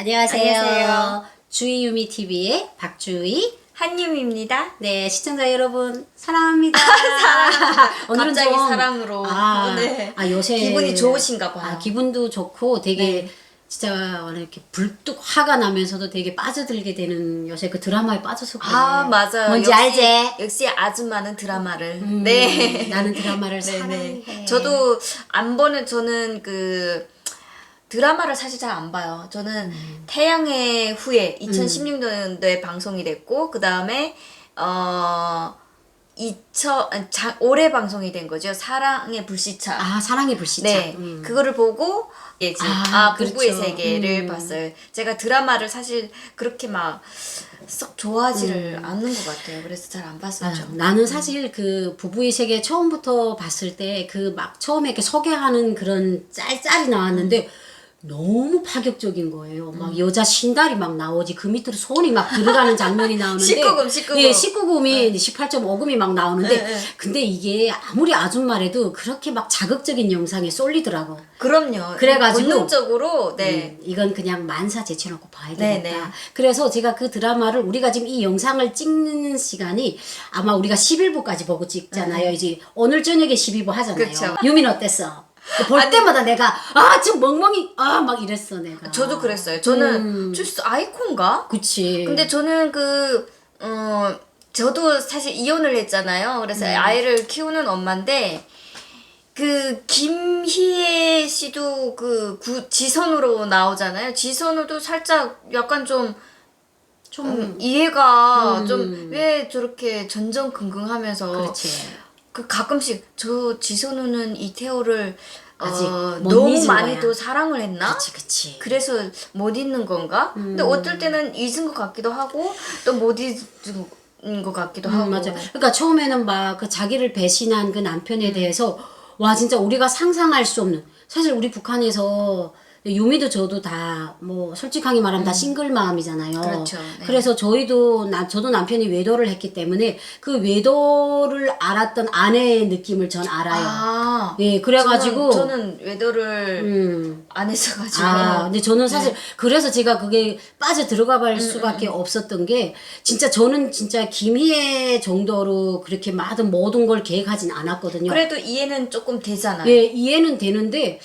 안녕하세요. 안녕하세요. 주희유미 TV의 박주희. 한유미입니다. 네, 시청자 여러분 사랑합니다. 사랑합니다. 오늘은 갑자기 좀, 사랑으로. 네. 요새 기분이 좋으신가 봐요. 기분도 좋고 되게 네. 진짜 이렇게 불뚝 화가 나면서도 되게 빠져들게 되는 요새 그 드라마에 빠져서 그래. 맞아요. 뭔지 알지? 역시 아줌마는 드라마를. 네. 나는 드라마를 네, 사랑해. 네. 저도 저는 그 드라마를 사실 잘 안 봐요. 저는 태양의 후예 2016년도에 방송이 됐고 그 다음에 올해 방송이 된 거죠. 사랑의 불시착. 사랑의 불시착. 네, 그거를 보고 부부의 그렇죠. 세계를 봤어요. 제가 드라마를 사실 그렇게 막 썩 좋아하지를 않는 것 같아요. 그래서 잘 안 봤었죠. 나는 사실 그 부부의 세계 처음부터 봤을 때 그 막 처음에 이렇게 소개하는 그런 짤짤이 나왔는데 너무 파격적인 거예요. 막 여자 신달이 막 나오지 그 밑으로 손이 막 들어가는 장면이 나오는데 19금. 예, 19금이 18.5금이 막 나오는데 네. 근데 이게 아무리 아줌마래도 그렇게 막 자극적인 영상에 쏠리더라고. 그럼요. 그래가지고 본능적으로 이건 그냥 만사 제쳐놓고 봐야 네, 되겠다. 네. 그래서 제가 그 드라마를 우리가 지금 이 영상을 찍는 시간이 아마 우리가 10일부까지 보고 찍잖아요. 이제 오늘 저녁에 12부 하잖아요. 그쵸. 유민 어땠어? 볼 때마다 내가 지금 멍멍이 막 이랬어 내가. 저도 그랬어요. 저는 주스 아이콘가? 그치. 근데 저는 저도 사실 이혼을 했잖아요. 그래서 아이를 키우는 엄마인데 그 김희애 씨도 지선우로 나오잖아요. 지선우도 살짝 약간 좀 이해가 좀 왜 저렇게 전전긍긍하면서 그렇지. 그 가끔씩 저 지선우는 이태호를 아직 못 너무 잊은 많이 거야. 또 사랑을 했나? 그치. 그래서 못 잊는 건가? 근데 어떨 때는 잊은 것 같기도 하고 또 못 잊은 것 같기도 하고. 맞아. 그러니까 처음에는 막 그 자기를 배신한 그 남편에 대해서 와 진짜 우리가 상상할 수 없는 사실 우리 북한에서 유미도 저도 다 뭐 솔직하게 말하면 다 싱글 마음이잖아요. 그렇죠. 네. 그래서 저도 남편이 외도를 했기 때문에 그 외도를 알았던 아내의 느낌을 전 알아요. 예, 그래가지고 저는 외도를 안 했어가지고. 근데 저는 사실 그래서 제가 그게 빠져 들어가 볼 수밖에 없었던 게 진짜 저는 진짜 김희애 정도로 그렇게 모든 걸 계획하진 않았거든요. 그래도 이해는 조금 되잖아요. 예, 이해는 되는데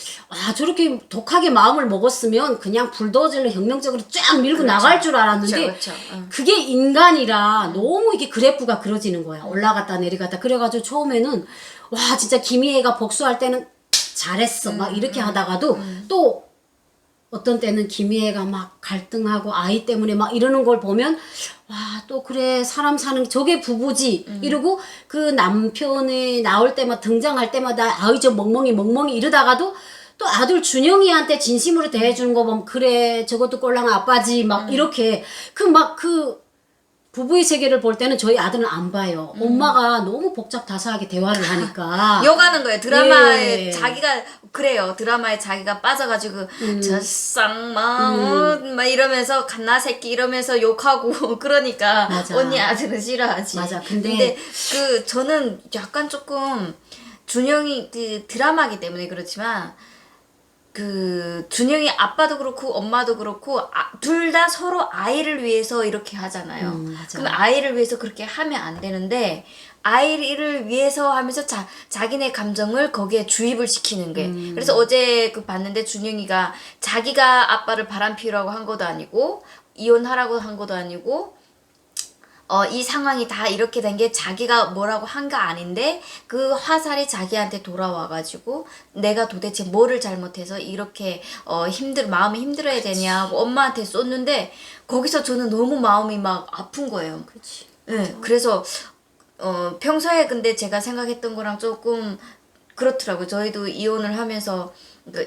저렇게 독하게 마음을 먹었으면 그냥 불도저로 혁명적으로 쫙 밀고 나갈 줄 알았는데 그렇죠. 그게 인간이라 너무 이게 그래프가 그려지는 거야. 올라갔다 내려갔다. 그래가지고 처음에는 와 진짜 김희애가 복수할 때는 잘했어 막 이렇게 하다가도 또 어떤 때는 김희애가 막 갈등하고 아이 때문에 막 이러는 걸 보면 와 또 그래 사람 사는 저게 부부지 이러고 그 남편이 나올 때마다 등장할 때마다 아이 저 멍멍이 이러다가도 또 아들 준영이한테 진심으로 대해주는 거 보면 그래 저것도 꼴랑 아빠지 막 이렇게 그 부부의 세계를 볼 때는 저희 아들은 안 봐요. 엄마가 너무 복잡다사하게 대화를 하니까. 욕하는 거예요. 드라마에 예. 자기가 그래요. 드라마에 자기가 빠져가지고 저 쌍망 막 이러면서 갓나 새끼 이러면서 욕하고 그러니까 맞아. 언니 아들은 싫어하지. 맞아. 근데 저는 약간 조금 준영이 그 드라마기 때문에 그렇지만 그 준영이 아빠도 그렇고 엄마도 그렇고 둘 다 서로 아이를 위해서 이렇게 하잖아요. 맞아. 그럼 아이를 위해서 그렇게 하면 안 되는데 아이를 위해서 하면서 자기네 감정을 거기에 주입을 시키는 게 그래서 어제 봤는데 준영이가 자기가 아빠를 바람피우라고 한 것도 아니고 이혼하라고 한 것도 아니고 이 상황이 다 이렇게 된 게 자기가 뭐라고 한 거 아닌데 그 화살이 자기한테 돌아와가지고 내가 도대체 뭐를 잘못해서 이렇게 마음이 힘들어야 되냐고 엄마한테 쏟는데 거기서 저는 너무 마음이 막 아픈 거예요. 그치. 네, 그래서 평소에 근데 제가 생각했던 거랑 조금 그렇더라고요. 저희도 이혼을 하면서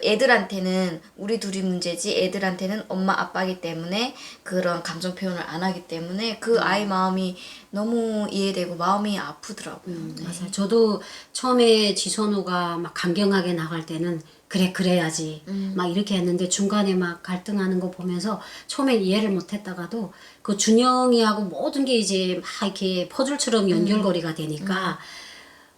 애들한테는 우리 둘이 문제지 애들한테는 엄마 아빠기 때문에 그런 감정 표현을 안 하기 때문에 그 아이 마음이 너무 이해되고 마음이 아프더라고요. 맞아요. 저도 처음에 지선우가 막 강경하게 나갈 때는 그래야지 막 이렇게 했는데 중간에 막 갈등하는 거 보면서 처음엔 이해를 못 했다가도 그 준영이하고 모든 게 이제 막 이렇게 퍼즐처럼 연결고리가 되니까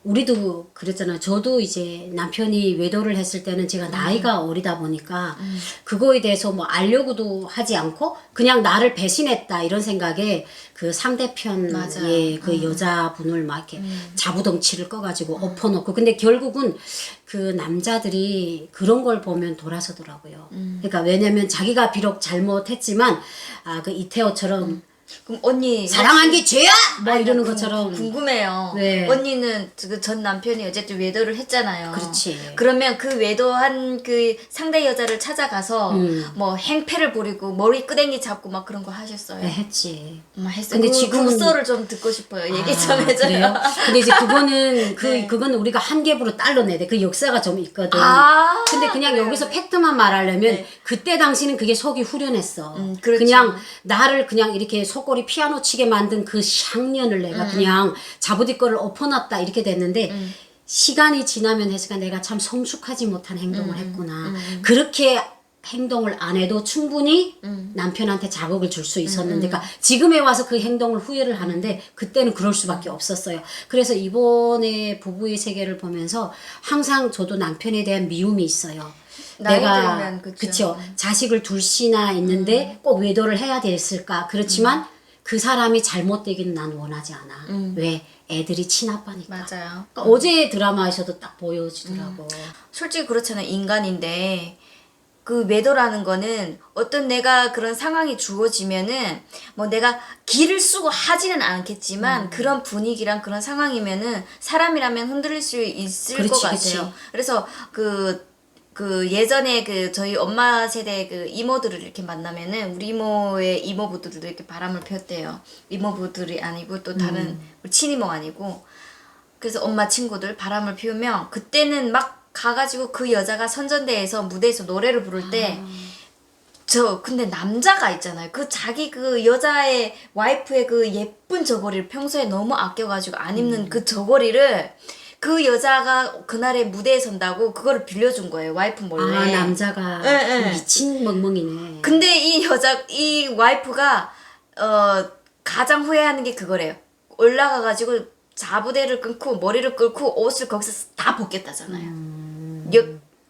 우리도 그랬잖아요. 저도 이제 남편이 외도를 했을 때는 제가 나이가 어리다 보니까 그거에 대해서 뭐 알려고도 하지 않고 그냥 나를 배신했다 이런 생각에 그 상대편의 그 여자분을 막 이렇게 자부덩치를 꺼가지고 엎어놓고 근데 결국은 그 남자들이 그런 걸 보면 돌아서더라고요. 그러니까 왜냐면 자기가 비록 잘못했지만 그 이태호처럼 그럼 언니 사랑한 게 죄야! 뭐 아니, 이러는 나 것처럼. 궁금해요. 네. 언니는 그 전 남편이 어쨌든 외도를 했잖아요. 그렇지. 그러면 그 외도한 그 상대 여자를 찾아가서 뭐 행패를 부리고 머리 끄댕이 잡고 막 그런 거 하셨어요. 네, 했지. 했어요. 근데 그 지금은- 썰을 좀 듣고 싶어요. 얘기 좀 해줘요. 그래요? 근데 이제 그거는 네. 그거는 우리가 한 겹으로 딸로 내야 돼. 그 역사가 좀 있거든. 아, 근데 그냥 그래요? 여기서 팩트만 말하려면 네. 그때 당시는 그게 속이 후련했어. 그렇죠. 그냥 나를 그냥 이렇게 속골이 피아노 치게 만든 그 샹년을 내가 그냥 자부디거를 엎어놨다 이렇게 됐는데 시간이 지나면 해서가 내가 참 성숙하지 못한 행동을 했구나. 그렇게 행동을 안 해도 충분히 남편한테 자극을 줄 수 있었는데, 그러니까 지금에 와서 그 행동을 후회를 하는데 그때는 그럴 수밖에 없었어요. 그래서 이번에 부부의 세계를 보면서 항상 저도 남편에 대한 미움이 있어요. 나이 내가 들면 그쵸. 그쵸 자식을 둘씩이나 있는데 꼭 외도를 해야 됐을까? 그렇지만 그 사람이 잘못되기는 난 원하지 않아. 왜? 애들이 친아빠니까. 맞아요. 그러니까 어제 드라마에서도 딱 보여지더라고. 솔직히 그렇잖아요. 인간인데 그 외도라는 거는 어떤 내가 그런 상황이 주어지면은 뭐 내가 기를 쓰고 하지는 않겠지만 그런 분위기랑 그런 상황이면은 사람이라면 흔들릴 수 있을 그렇지, 것 그렇지. 같아요. 그래서 그 예전에 그 저희 엄마 세대 그 이모들을 이렇게 만나면은 우리 이모의 이모부들도 이렇게 바람을 피웠대요. 이모부들이 아니고 또 다른 우리 친이모 아니고 그래서 엄마 친구들 바람을 피우면 그때는 막 가가지고 그 여자가 선전대에서 무대에서 노래를 부를 때 근데 남자가 있잖아요. 그 자기 그 여자의 와이프의 그 예쁜 저고리를 평소에 너무 아껴가지고 안 입는 그 저고리를 그 여자가 그날에 무대에 선다고 그거를 빌려준 거예요. 와이프 몰래. 아 남자가 네. 미친 멍멍이네. 근데 이 와이프가 가장 후회하는 게 그거래요. 올라가가지고 자부대를 끊고 머리를 끌고 옷을 거기서 다 벗겼다잖아요.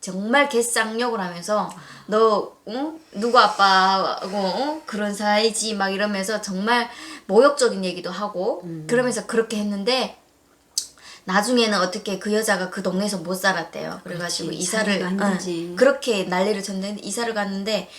정말 개쌍욕을 하면서 너 누구 아빠하고 그런 사이지 막 이러면서 정말 모욕적인 얘기도 하고 그러면서 그렇게 했는데 나중에는 어떻게 그 여자가 그 동네에서 못 살았대요. 그래가지고 그렇지, 이사를 살기가 힘들지. 그렇게 난리를 쳤는데 이사를 갔는데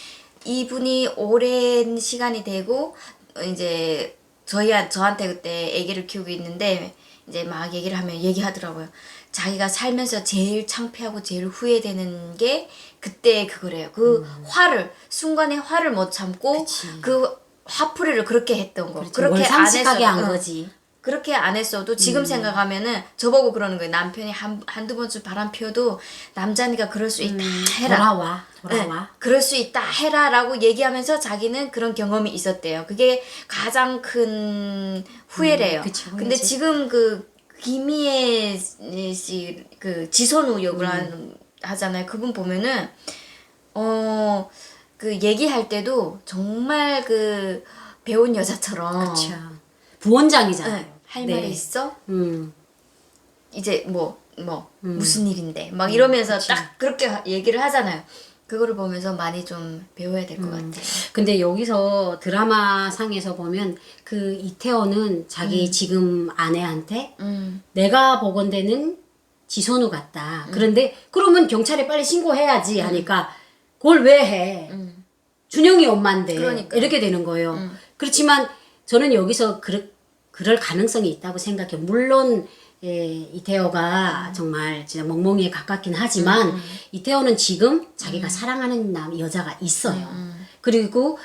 이분이 오랜 시간이 되고 이제 저한테 그때 아기를 키우고 있는데 이제 막 얘기를 하면 얘기하더라고요. 자기가 살면서 제일 창피하고 제일 후회되는 게 그때 그거래요. 그 순간에 화를 못 참고 그치. 그 화풀이를 그렇게 했던 거. 그렇지. 월상식하게 한 거지. 그렇게 안 했어도 지금 생각하면은 저보고 그러는 거예요. 남편이 한두 번쯤 바람 피워도 남자니까 그럴 수 있다 해라. 돌아와. 네, 그럴 수 있다 해라라고 얘기하면서 자기는 그런 경험이 있었대요. 그게 가장 큰 후회래요. 그치, 후회지. 근데 지금 그 김희애 씨 그 지선우 역을 하잖아요. 그분 보면은 그 얘기할 때도 정말 그 배운 여자처럼 그렇죠. 부원장이잖아요. 네, 할 말이 있어? 음. 이제 무슨 일인데 막 이러면서 딱 그렇게 얘기를 하잖아요. 그거를 보면서 많이 좀 배워야 될 것 같아요. 근데 여기서 드라마 상에서 보면 그 이태원은 자기 지금 아내한테 내가 보건대는 지선우 같다. 그런데 그러면 경찰에 빨리 신고해야지 하니까 그걸 왜 해? 준영이 엄마인데 그러니까요. 이렇게 되는 거예요. 그렇지만 저는 여기서 그럴 가능성이 있다고 생각해요. 물론 이태호가 정말 진짜 멍멍이에 가깝긴 하지만 이태호는 지금 자기가 사랑하는 여자가 있어요. 그리고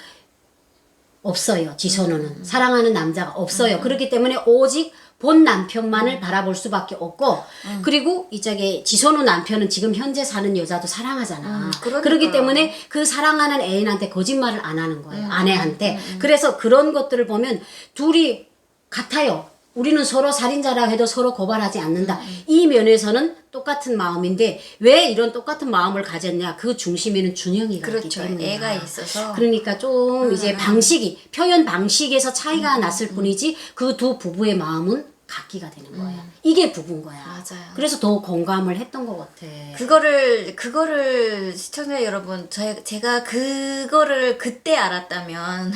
없어요. 지선우는 사랑하는 남자가 없어요. 그렇기 때문에 오직 본 남편만을 바라볼 수밖에 없고 그리고 이쪽에 지선우 남편은 지금 현재 사는 여자도 사랑하잖아. 그렇기 때문에 그 사랑하는 애인한테 거짓말을 안 하는 거예요. 아내한테. 그래서 그런 것들을 보면 둘이 같아요. 우리는 서로 살인자라 해도 서로 고발하지 않는다. 이 면에서는 똑같은 마음인데 왜 이런 똑같은 마음을 가졌냐? 그 중심에는 준영이가 있기 그렇죠. 때문이야. 애가 있어서. 그러니까 좀 이제 표현 방식에서 차이가 났을 뿐이지 그 두 부부의 마음은 갖기가 되는 거예요. 이게 부부인 거야. 맞아요. 그래서 더 공감을 했던 것 같아. 그거를 시청자 여러분, 제가 그거를 그때 알았다면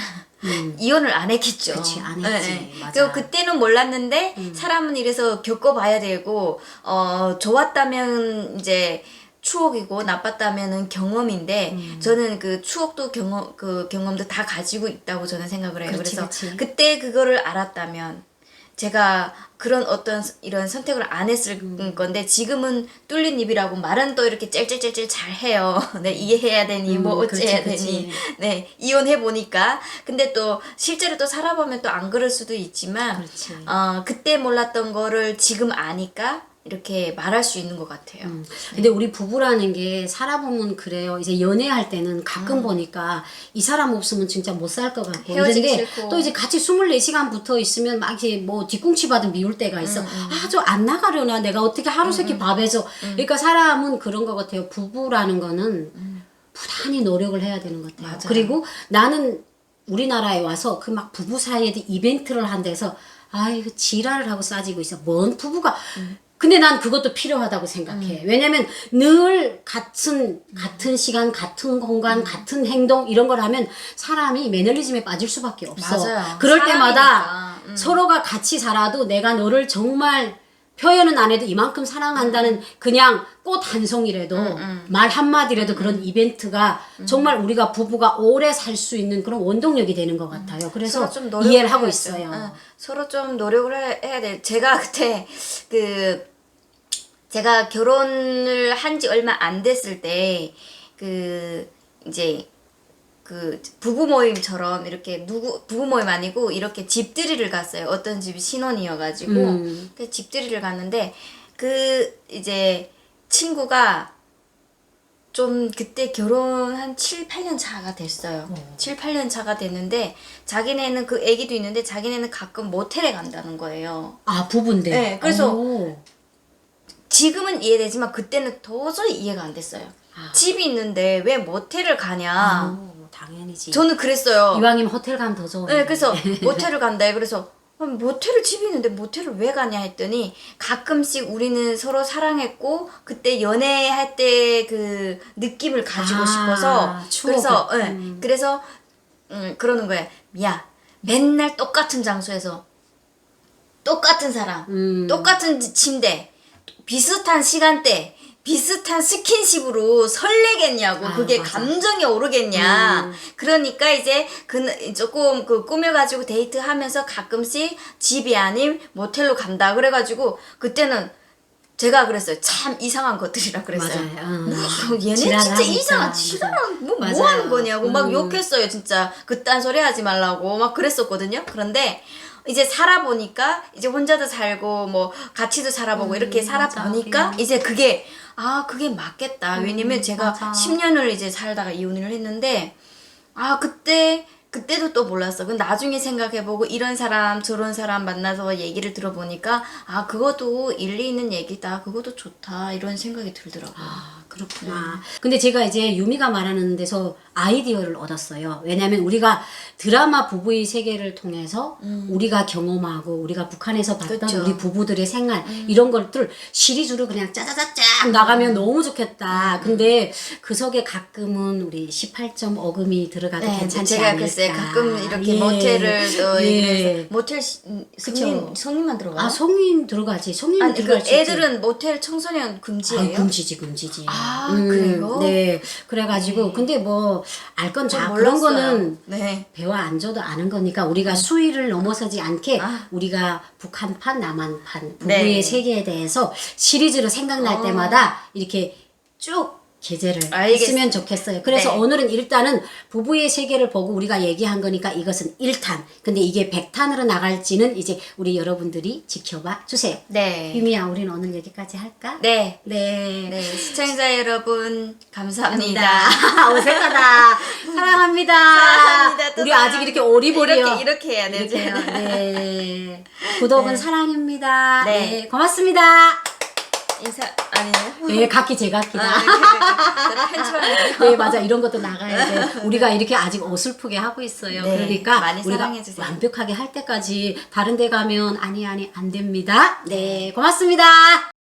이혼을 안 했겠죠. 그치, 안 했지. 네. 맞아. 그리고 그때는 몰랐는데 사람은 이래서 겪어봐야 되고 좋았다면 이제 추억이고 나빴다면은 경험인데 저는 그 추억도 경험도 다 가지고 있다고 저는 생각을 해요. 그렇지, 그래서 그렇지. 그때 그거를 알았다면 제가 그런 어떤 이런 선택을 안 했을 건데 지금은 뚫린 입이라고 말은 또 이렇게 짤짤짤짤 잘 해요. 네, 이해해야 되니 뭐 어째야 그렇지, 되니. 그렇지. 네, 이혼해 보니까. 근데 또 실제로 또 살아보면 또 안 그럴 수도 있지만 그렇지. 그때 몰랐던 거를 지금 아니까 이렇게 말할 수 있는 것 같아요. 근데 우리 부부라는 게 살아보면 그래요. 이제 연애할 때는 가끔 보니까 이 사람 없으면 진짜 못 살 것 같고 헤어지기 이런데 싫고. 또 이제 같이 24시간 붙어 있으면 막 이제 뭐 뒤꿈치 받은 미울 때가 있어. 아, 저 안 나가려나? 내가 어떻게 하루 세끼 밥해서. 그러니까 사람은 그런 것 같아요. 부부라는 거는 부단히 노력을 해야 되는 것 같아요. 맞아요. 그리고 나는 우리나라에 와서 그 막 부부 사이에도 이벤트를 한대서 아이고 지랄을 하고 싸지고 있어. 뭔 부부가. 근데 난 그것도 필요하다고 생각해. 왜냐면 늘 같은 시간, 같은 공간, 같은 행동 이런 걸 하면 사람이 매너리즘에 빠질 수밖에 없어. 맞아요. 그럴 사람이니까. 때마다 서로가 같이 살아도 내가 너를 정말 표현은 안 해도 이만큼 사랑한다는 그냥 꽃 한 송이라도 말 한마디라도 그런 이벤트가 정말 우리가 부부가 오래 살 수 있는 그런 원동력이 되는 것 같아요. 그래서 서로 좀 노력을 이해를 하고 해야죠. 있어요. 서로 좀 노력을 해야 돼. 제가 그때 제가 결혼을 한 지 얼마 안 됐을 때 이제 부부 모임처럼 이렇게 부부 모임 아니고 이렇게 집들이를 갔어요. 어떤 집이 신혼이어가지고 그 집들이를 갔는데 이제 친구가 좀 그때 결혼 한 7, 8년 차가 됐어요. 7, 8년 차가 됐는데 자기네는 그 애기도 있는데 자기네는 가끔 모텔에 간다는 거예요. 아, 부부인데. 네, 그래서 오. 지금은 이해되지만 그때는 도저히 이해가 안 됐어요. 집이 있는데 왜 모텔을 가냐. 당연히지. 저는 그랬어요. 이왕이면 호텔 가면 더 좋은데. 네, 그래서 모텔을 간다. 그래서 모텔을 집이 있는데 모텔을 왜 가냐 했더니 가끔씩 우리는 서로 사랑했고 그때 연애할 때 그 느낌을 가지고 싶어서 추억을. 그래서 그러는 거예요. 야, 맨날 똑같은 장소에서 똑같은 사람, 똑같은 침대, 비슷한 시간대, 비슷한 스킨십으로 설레겠냐고. 그게 맞아. 감정이 오르겠냐. 그러니까 이제 조금 꾸며가지고 데이트하면서 가끔씩 집이 아닌 모텔로 간다. 그래가지고 그때는 제가 그랬어요. 참 이상한 것들이라 그랬어요. 맞아요. 얘네 진짜 이상한 지랄한 뭐 하는 거냐고 막 욕했어요. 진짜 그딴 소리 하지 말라고 막 그랬었거든요. 그런데 이제 살아보니까 이제 혼자도 살고 뭐 같이도 살아보고 이렇게 살아보니까 이제 그게 맞겠다. 왜냐면 제가 맞아. 10년을 이제 살다가 이혼을 했는데 그때도 또 몰랐어. 근데 나중에 생각해보고 이런 사람 저런 사람 만나서 얘기를 들어보니까 그것도 일리 있는 얘기다. 그것도 좋다. 이런 생각이 들더라고요. 그렇구나. 근데 제가 이제 유미가 말하는 데서 아이디어를 얻었어요. 왜냐면 우리가 드라마 부부의 세계를 통해서 우리가 경험하고 우리가 북한에서 봤던 그쵸. 우리 부부들의 생활 이런 것들 시리즈로 그냥 짜자자짝 나가면 너무 좋겠다. 근데 그 속에 가끔은 우리 18.5금이 들어가도 괜찮지 제가 않을까. 글쎄 가끔 이렇게 예. 모텔을 또 예. 모텔 성인만 들어가요? 아, 성인 들어가지. 성인 아니 들어갈 수 있지. 애들은 모텔 청소년 금지예요? 금지지. 그래요? 네. 그래가지고, 근데 뭐, 알 건 다 그런 몰랐어요. 거는 네. 배워 안 줘도 아는 거니까 우리가 수위를 넘어서지 않게 우리가 북한판, 남한판, 부부의 네. 세계에 대해서 시리즈로 생각날 때마다 이렇게 쭉 게재를 했으면 좋겠어요. 그래서 네. 오늘은 일단은 부부의 세계를 보고 우리가 얘기한 거니까 이것은 1탄. 근데 이게 100탄으로 나갈지는 이제 우리 여러분들이 지켜봐 주세요. 네. 유미야, 우리는 오늘 여기까지 할까? 네. 네. 네. 시청자 여러분 감사합니다. 어색하다. 사랑합니다. 사랑합니다. 또 우리 아직 이렇게 오리버리요. 이렇게 해야 되죠. 이렇게 해요. 네. 구독은 사랑입니다. 네. 네. 고맙습니다. 인사 아니에요? 네, 각기 제각기다. 편집하는 네, 맞아. 이런 것도 나가야 돼. 우리가 이렇게 아직 어설프게 하고 있어요. 네, 그러니까 많이 우리가 사랑해주세요. 완벽하게 할 때까지 다른 데 가면 아니 안 됩니다. 네, 고맙습니다.